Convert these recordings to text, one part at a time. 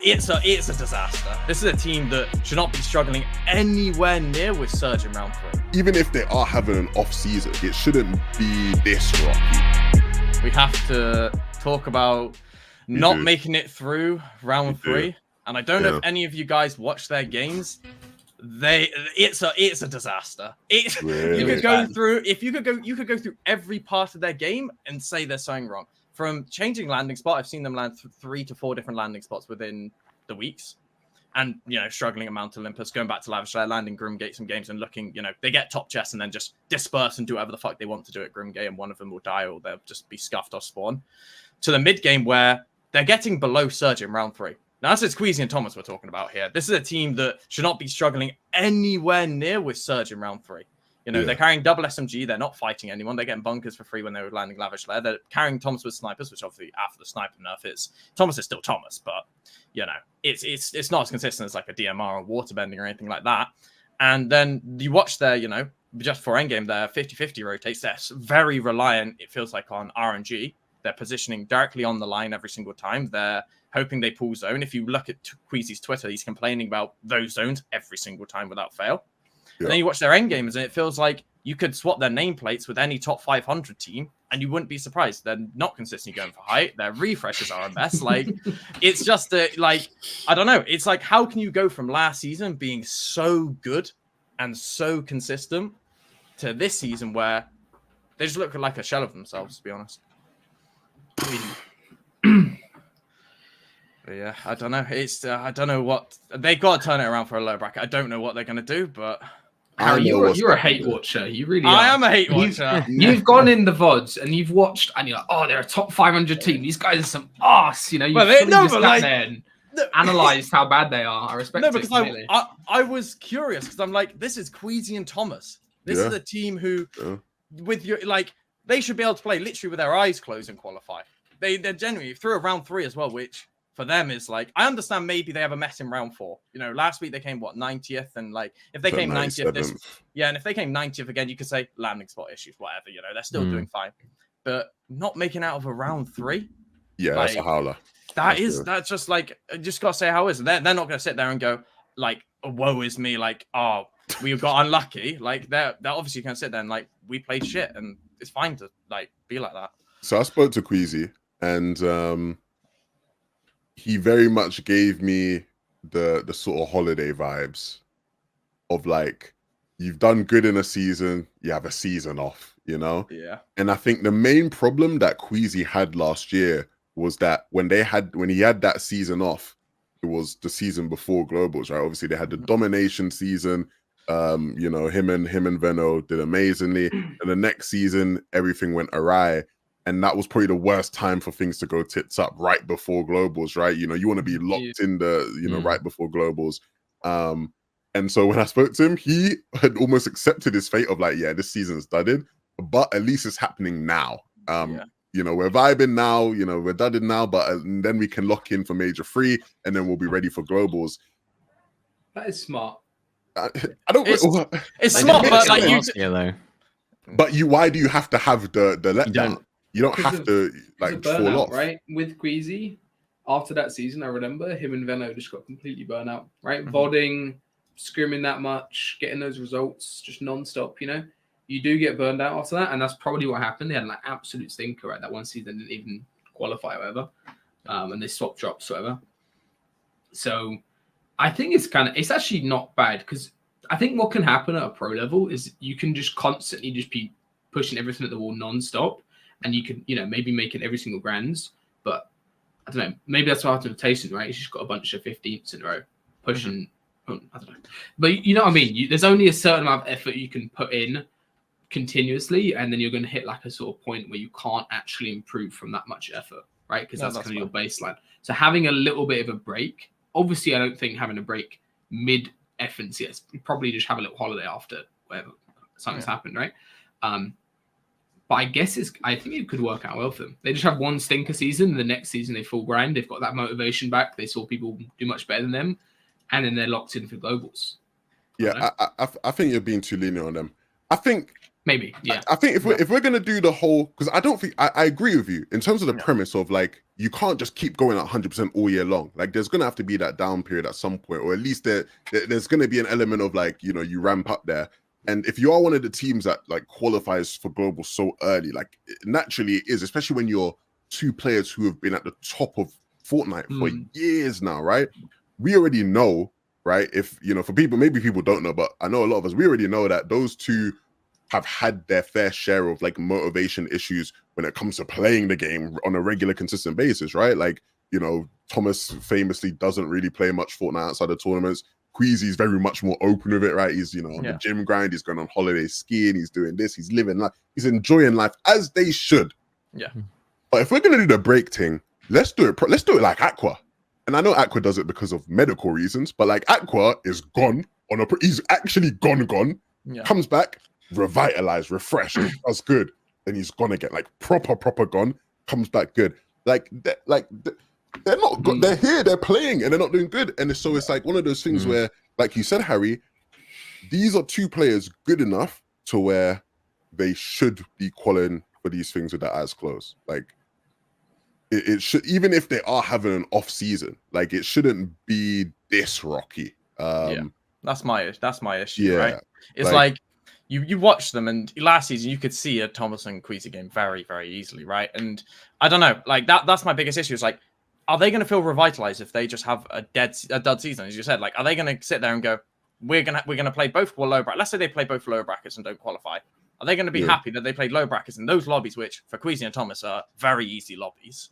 It's a disaster. This is a team that should not be struggling anywhere near with Surge in round 3. Even if they are having an off season, it shouldn't be this rocky. We have to talk about not making it through round 3. And I don't know if any of you guys watch their games. It's a disaster. You could go through every part of their game and say there's something wrong. From changing landing spot, I've seen them land 3 to 4 different landing spots within the weeks. And, struggling at Mount Olympus, going back to Lavish Lair, landing Grimgate some games and looking, they get top chests and then just disperse and do whatever the fuck they want to do at Grimgate, and one of them will die or they'll just be scuffed off spawn. To the mid game where they're getting below Surge in round 3. Now, that's Queasy and Thomas we're talking about here. This is a team that should not be struggling anywhere near with Surge in round 3. They're carrying double SMG. They're not fighting anyone. They're getting bunkers for free when they were landing Lavish Lair. They're carrying Thomas with snipers, which obviously after the sniper nerf, Thomas is still Thomas, but it's not as consistent as like a DMR or waterbending or anything like that. And then you watch their, just for endgame, their 50-50 rotates. They're very reliant, it feels like, on RNG. They're positioning directly on the line every single time. They're hoping they pull zone. If you look at Queasy's Twitter, he's complaining about those zones every single time without fail. And then you watch their end games, and it feels like you could swap their nameplates with any top 500 team, and you wouldn't be surprised. They're not consistently going for height. Their refreshes are a mess. It's just I don't know. It's like, how can you go from last season being so good and so consistent to this season where they just look like a shell of themselves, to be honest? But yeah, I don't know. I don't know what they've got to turn it around for a low bracket. I don't know what they're going to do, but Harry, you're a hate watcher. You really are. I am a hate watcher. You've gone in the VODs and you've watched, and you're like, oh, they're a top 500 team. These guys are some arse. You've analysed how bad they are. I respect it. No, because I was curious because I'm like, this is Queasy and Thomas. This is a team who, with your they should be able to play literally with their eyes closed and qualify. They're genuinely through a round 3 as well, which for them is I understand maybe they have a mess in round 4. Last week they came 90th, and if they came 90th and if they came 90th again, you could say landing spot issues, whatever. They're still doing fine, but not making out of a round 3. Yeah, that's a howler. That's just I just gotta say how it is. They're not gonna sit there and go woe is me, oh, we got unlucky. They're obviously gonna sit there and we played shit, and it's fine to be like that. So I spoke to Queasy, and he very much gave me the sort of holiday vibes of you've done good in a season, you have a season off, Yeah. And I think the main problem that Queasy had last year was that when he had that season off, it was the season before Globals, right? Obviously they had the domination season. Him and Veno did amazingly, and the next season everything went awry. And that was probably the worst time for things to go tits up, right before Globals, right? You want to be locked in the, right before Globals. And so when I spoke to him, he had almost accepted his fate of this season's dudded, but at least it's happening now. We're vibing now, we're dudded now, but then we can lock in for Major 3, and then we'll be ready for Globals. That is smart. I don't. It's smart, but why do you have to have the letdown? You don't have to fall off, right? With Queasy, after that season, I remember him and Veno just got completely burnt out, right? VODing, scrimming that much, getting those results just non-stop. You do get burned out after that, and that's probably what happened. They had an absolute stinker, right? That one season didn't even qualify, or whatever, and they swapped drops, whatever. So I think it's actually not bad, because I think what can happen at a pro level is you can just constantly just be pushing everything at the wall non-stop. And you can, maybe make it every single grands, but I don't know. Maybe that's what Th0masHD, right? He's just got a bunch of 15ths in a row pushing. I don't know, but you know what I mean. There's only a certain amount of effort you can put in continuously, and then you're going to hit a sort of point where you can't actually improve from that much effort, right? Because that's kind of your baseline. So having a little bit of a break. Obviously, I don't think having a break mid FNCS. You probably just have a little holiday after whatever something's happened, right? But I think it could work out well for them. They just have one stinker season, and the next season they full grind. They've got that motivation back. They saw people do much better than them, and then they're locked in for Globals. Yeah, I think you're being too lenient on them. I think Maybe, yeah. I think if we're gonna do the whole, because I don't think I agree with you in terms of the premise of like you can't just keep going at 100% all year long. Like there's gonna have to be that down period at some point, or at least there's gonna be an element of like, you know, you ramp up there. And if you are one of the teams that like qualifies for global so early, like naturally it is, especially when you're two players who have been at the top of Fortnite for years now, right? We already know, right? If you know, for people, maybe people don't know, but I know a lot of us, we already know that those two have had their fair share of like motivation issues when it comes to playing the game on a regular, consistent basis, right? Like, you know, Thomas famously doesn't really play much Fortnite outside of tournaments. Queasy's very much more open with it, right? He's, you know, on the gym grind, he's going on holiday skiing, he's doing this, he's living life, he's enjoying life as they should. Yeah. But if we're gonna do the break thing, let's do it like Aqua. And I know Aqua does it because of medical reasons, but like Aqua is gone on he's actually gone, comes back, revitalized, refreshed, does good, then he's gone again, like proper gone, comes back good. They're not good. They're here, they're playing, and they're not doing good. And so it's like one of those things where, like you said, Harry, these are two players good enough to where they should be qualifying for these things with their eyes closed. Like it should, even if they are having an off season, like it shouldn't be this rocky. That's my issue, right? It's like you watch them, and last season you could see a Thomas and Queasy game very, very easily, right? And I don't know, like that's my biggest issue. Is like, are they going to feel revitalized if they just have a dud season, as you said? Like, are they going to sit there and go, we're gonna play both low brackets? Let's say they play both low brackets and don't qualify. Are they going to be happy that they played low brackets in those lobbies, which for Queasy and Thomas are very easy lobbies,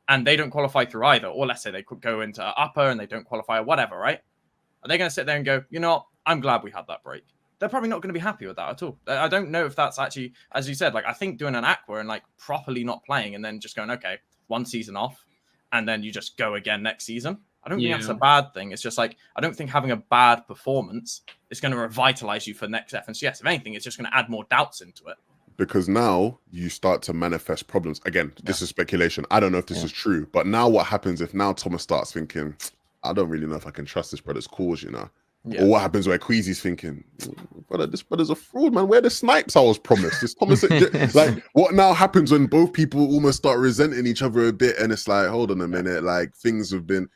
and they don't qualify through either? Or let's say they could go into upper and they don't qualify or whatever, right? Are they going to sit there and go, you know what? I'm glad we had that break? They're probably not going to be happy with that at all. I don't know if that's actually, as you said, like I think doing an Aqua and like properly not playing and then just going, okay, one season off, and then you just go again next season. I don't think that's a bad thing. It's just like, I don't think having a bad performance is going to revitalize you for next FNCS. If anything, it's just going to add more doubts into it. Because now you start to manifest problems. Again, this is speculation. I don't know if this is true, but now what happens if now Thomas starts thinking, I don't really know if I can trust this brother's cause, you know? Or what happens where Queasy's thinking, brother, this brother's a fraud, man. Where the snipes I was promised? This Thomas, like, what now happens when both people almost start resenting each other a bit, and it's like, hold on a minute, like things have been,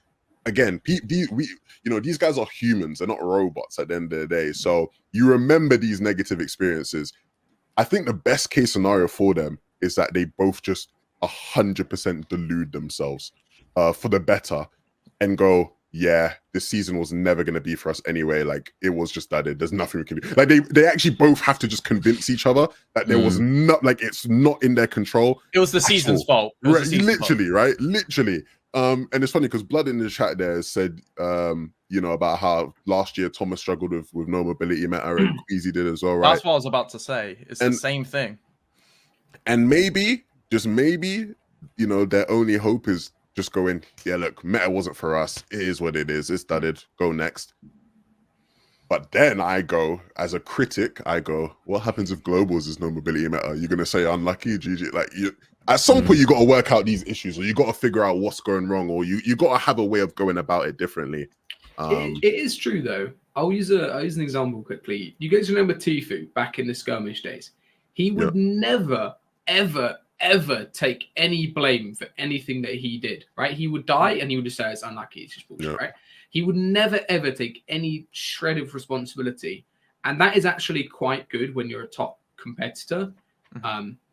again, these guys are humans, they're not robots at the end of the day. So you remember these negative experiences. I think the best case scenario for them is that they both just 100% delude themselves for the better and go, yeah, this season was never going to be for us anyway. Like, it was just that there's nothing we can do. Like, they actually both have to just convince each other that there was not, like, it's not in their control. It was the season's fault. Literally, right? Literally. And it's funny because Blood in the chat there said, you know, about how last year Thomas struggled with no mobility meta and Queasy did as well, right? That's what I was about to say. It's the same thing. And maybe, just maybe, you know, their only hope is just going, yeah, look, meta wasn't for us. It is what it is. It's studded. Go next. But then I go, as a critic, I go, what happens if globals is no mobility meta? You're going to say unlucky, GG? Like, at some point, you got to work out these issues, or you got to figure out what's going wrong, or you got to have a way of going about it differently. It is true, though. I'll use an example quickly. You guys remember Tifu back in the skirmish days? He would never, ever take any blame for anything that he did, right? He would die and he would just say it's unlucky, it's just bullshit, right? He would never, ever take any shred of responsibility. And that is actually quite good when you're a top competitor,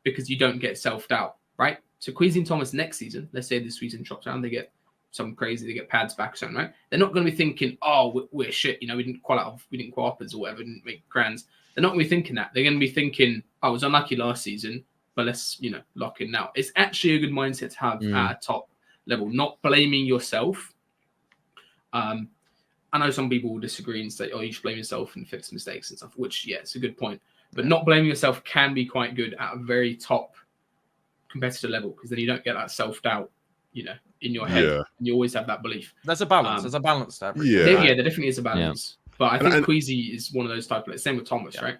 because you don't get self-doubt, right? So Queasy and Thomas next season, let's say this season drops down, they get something crazy, they get pads back or something, right? They're not going to be thinking, oh, we're shit, you know, we didn't qualifiers or whatever, didn't make grands. They're not going to be thinking that. They're going to be thinking, I was unlucky last season, but let's, you know, lock in now. It's actually a good mindset to have at a top level, not blaming yourself. I know some people will disagree and say, oh, you should blame yourself and fix mistakes and stuff, which, yeah, it's a good point. But not blaming yourself can be quite good at a very top competitor level, because then you don't get that self-doubt, you know, in your head. And you always have that belief. There's a balance. There's a balance there. There definitely is a balance. But I think Queasy is one of those type of players. Same with Thomas, right?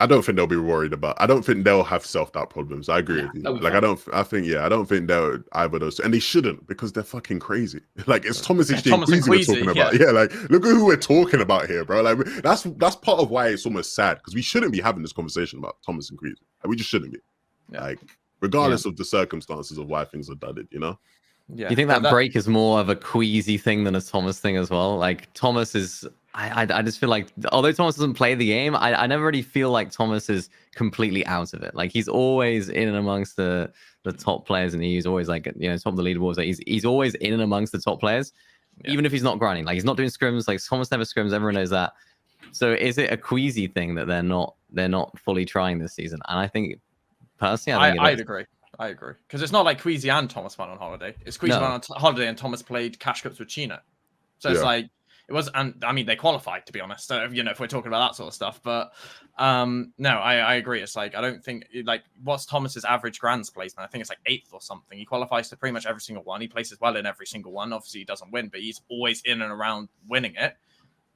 I don't think they'll be worried about. I don't think they'll have self-doubt problems. I agree with you. Like, I don't think they'll either of those, and they shouldn't because they're fucking crazy. Like, it's Th0masHD and Queasy we're talking about. Yeah, like, look at who we're talking about here, bro. Like, that's part of why it's almost sad, because we shouldn't be having this conversation about Thomas and Queasy. Like, we just shouldn't be. Yeah. Like, regardless of the circumstances of why things are dudded, you know. Yeah. You think that break is more of a Queasy thing than a Thomas thing as well? Like, Thomas is. I just feel like, although Thomas doesn't play the game, I never really feel like Thomas is completely out of it. Like, he's always in and amongst the top players, and he's always like, you know, top of the leaderboards. Like, he's always in and amongst the top players, even if he's not grinding. Like, he's not doing scrims. Like, Thomas never scrims. Everyone knows that. So is it a Queasy thing that they're not fully trying this season? And I think personally, I'd agree. I agree, because it's not like Queasy and Thomas went on holiday. It's Queasy went on holiday and Thomas played cash cups with Chino. So it's like. It was, and I mean, they qualified, to be honest. So, you know, if we're talking about that sort of stuff, but no, I agree. It's like, I don't think, like, what's Thomas's average grands placement? I think it's like 8th or something. He qualifies to pretty much every single one. He places well in every single one. Obviously, he doesn't win, but he's always in and around winning it.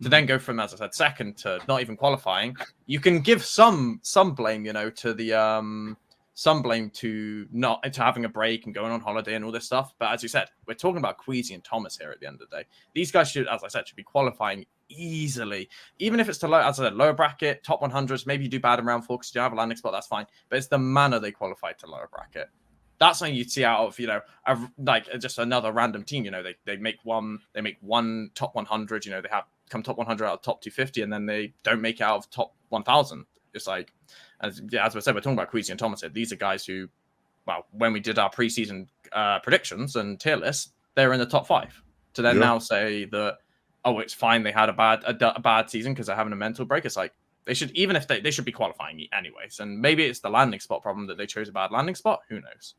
To then go from, as I said, 2nd to not even qualifying, you can give some blame, you know, to the some blame to having a break and going on holiday and all this stuff. But as you said, we're talking about Queasy and Thomas here at the end of the day. These guys should, as I said, should be qualifying easily. Even if it's to, as I said, lower bracket, top 100s, maybe you do bad in round 4 because you don't have a landing spot, that's fine. But it's the manner they qualified to lower bracket. That's something you'd see out of, you know, like just another random team. You know, they make one top 100, you know, they have come top 100 out of top 250, and then they don't make it out of top 1000. It's like, as I said, we're talking about Queasy and Thomas. These are guys who, well, when we did our preseason predictions and tier lists, they were in the top 5. To then now say that, oh, it's fine, they had a bad season because they're having a mental break. It's like, they should, even if they should be qualifying anyways. And maybe it's the landing spot problem that they chose a bad landing spot. Who knows?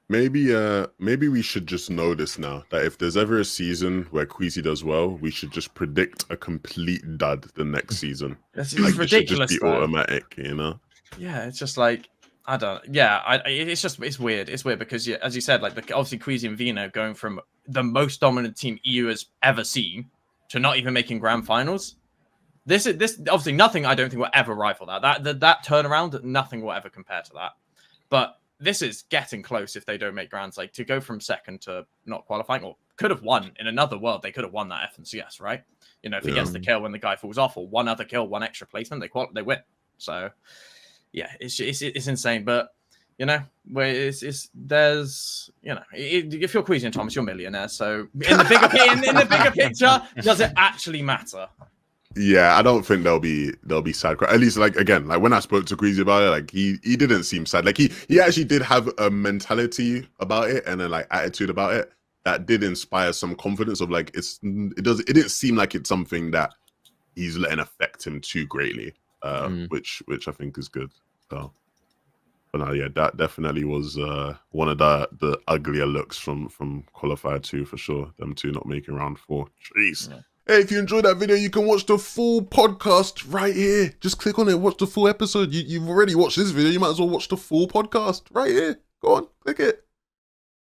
Maybe we should just know this now, that if there's ever a season where Queasy does well, we should just predict a complete dud the next season. It's like, ridiculous. It should just be automatic, you know? Yeah, it's just like, I don't. Yeah, it's weird. It's weird because, yeah, as you said, like, obviously Queasy and Vino going from the most dominant team EU has ever seen to not even making grand finals. This obviously nothing. I don't think will ever rival that. That turnaround, nothing will ever compare to that. But this is getting close if they don't make grands. Like, to go from 2nd to not qualifying, or could have won in another world. They could have won that FNCS, right? You know, if he gets the kill when the guy falls off, or one other kill, one extra placement, they win. So, yeah, it's insane. But you know, there's, you know, if you're Queasy and Thomas, you're millionaires. So in the bigger picture, does it actually matter? Yeah, I don't think they'll be sad. At least, like, again, like when I spoke to Queasy about it, like he didn't seem sad. Like he actually did have a mentality about it and a like attitude about it that did inspire some confidence of like it didn't seem like it's something that he's letting affect him too greatly, which I think is good. So, but no, yeah, that definitely was one of the uglier looks from qualifier 2 for sure. Them two not making round 4. Jeez. Yeah. Hey, if you enjoyed that video, you can watch the full podcast right here. Just click on it, watch the full episode. You've already watched this video, you might as well watch the full podcast right here. Go on, click it.